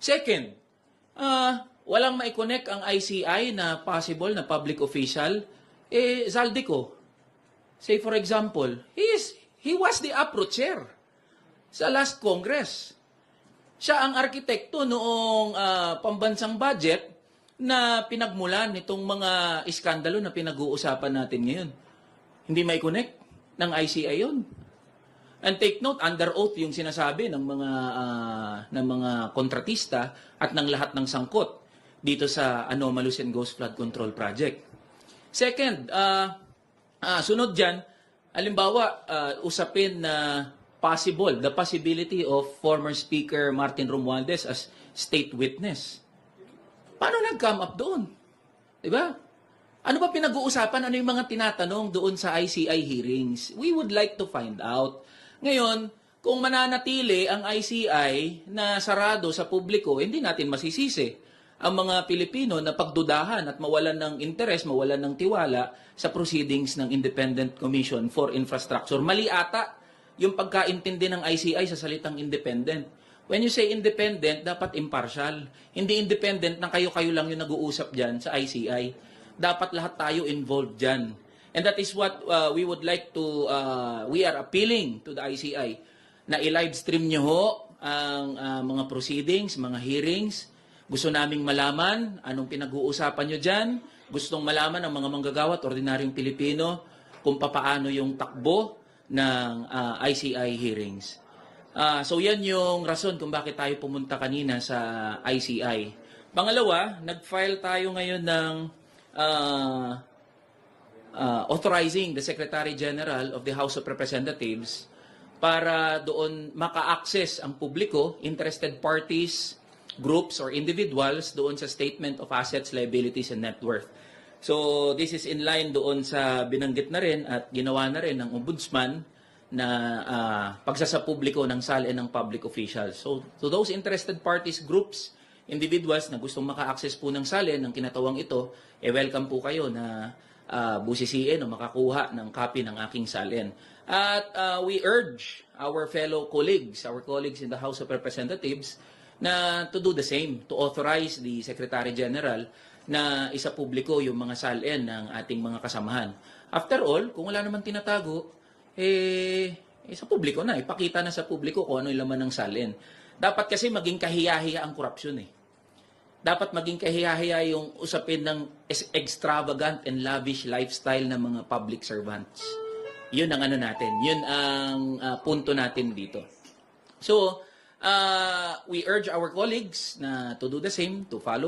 Second, walang mai-connect ang ICI na possible na public official, Zaldico. Say for example, he was the APRO chair sa last Congress. Siya ang arkitekto noong pambansang budget na pinagmulan nitong mga iskandalo na pinag-uusapan natin ngayon. Hindi may connect ng ICI yun. And take note, under oath yung sinasabi ng mga kontratista at ng lahat ng sangkot dito sa Anomalous and Ghost Flood Control Project. Second, sunod dyan, halimbawa, usapin na the possibility of former Speaker Martin Romualdez as state witness. Paano nag-come up doon? Diba? Ano ba pinag-uusapan? Ano yung mga tinatanong doon sa ICI hearings? We would like to find out. Ngayon, kung mananatili ang ICI na sarado sa publiko, hindi natin masisisi ang mga Pilipino na pagdudahan at mawalan ng interes, mawalan ng tiwala sa proceedings ng Independent Commission for Infrastructure. Mali ata yung pagkaintindi ng ICI sa salitang independent. When you say independent, dapat impartial. Hindi independent na kayo-kayo lang yung nag-uusap dyan sa ICI. Dapat lahat tayo involved dyan. And that is what we would like to, we are appealing to the ICI na i-livestream nyo ho ang mga proceedings, mga hearings. Gusto naming malaman anong pinag-uusapan nyo dyan. Gustong malaman ng mga manggagawa at ordinaryong Pilipino kung papaano yung takbo ng ICI hearings. So yan yung rason kung bakit tayo pumunta kanina sa ICI. Pangalawa, nag-file tayo ngayon ng authorizing the Secretary General of the House of Representatives para doon maka-access ang publiko, interested parties, groups, or individuals doon sa Statement of Assets, Liabilities, and Net Worth. So this is in line doon sa binanggit na rin at ginawa na rin ng Ombudsman na pagsasapubliko ng SAL ng public officials. So to those interested parties, groups, individuals na gustong maka-access po ng SAL ng kinatawang ito, welcome po kayo na busisiin o makakuha ng copy ng aking SAL. At we urge our fellow colleagues, our colleagues in the House of Representatives na to do the same, to authorize the Secretary General na isa publiko yung mga SAL-N ng ating mga kasamahan. After all, kung wala naman tinatago, sa publiko na, ipakita na sa publiko kung ano yung laman ng SAL-N. Dapat kasi maging kahiyahiya ang korupsyon Dapat maging kahiyahiya yung usapin ng extravagant and lavish lifestyle ng mga public servants. Yun ang ano natin, yun ang punto natin dito. So, we urge our colleagues na to do the same, to follow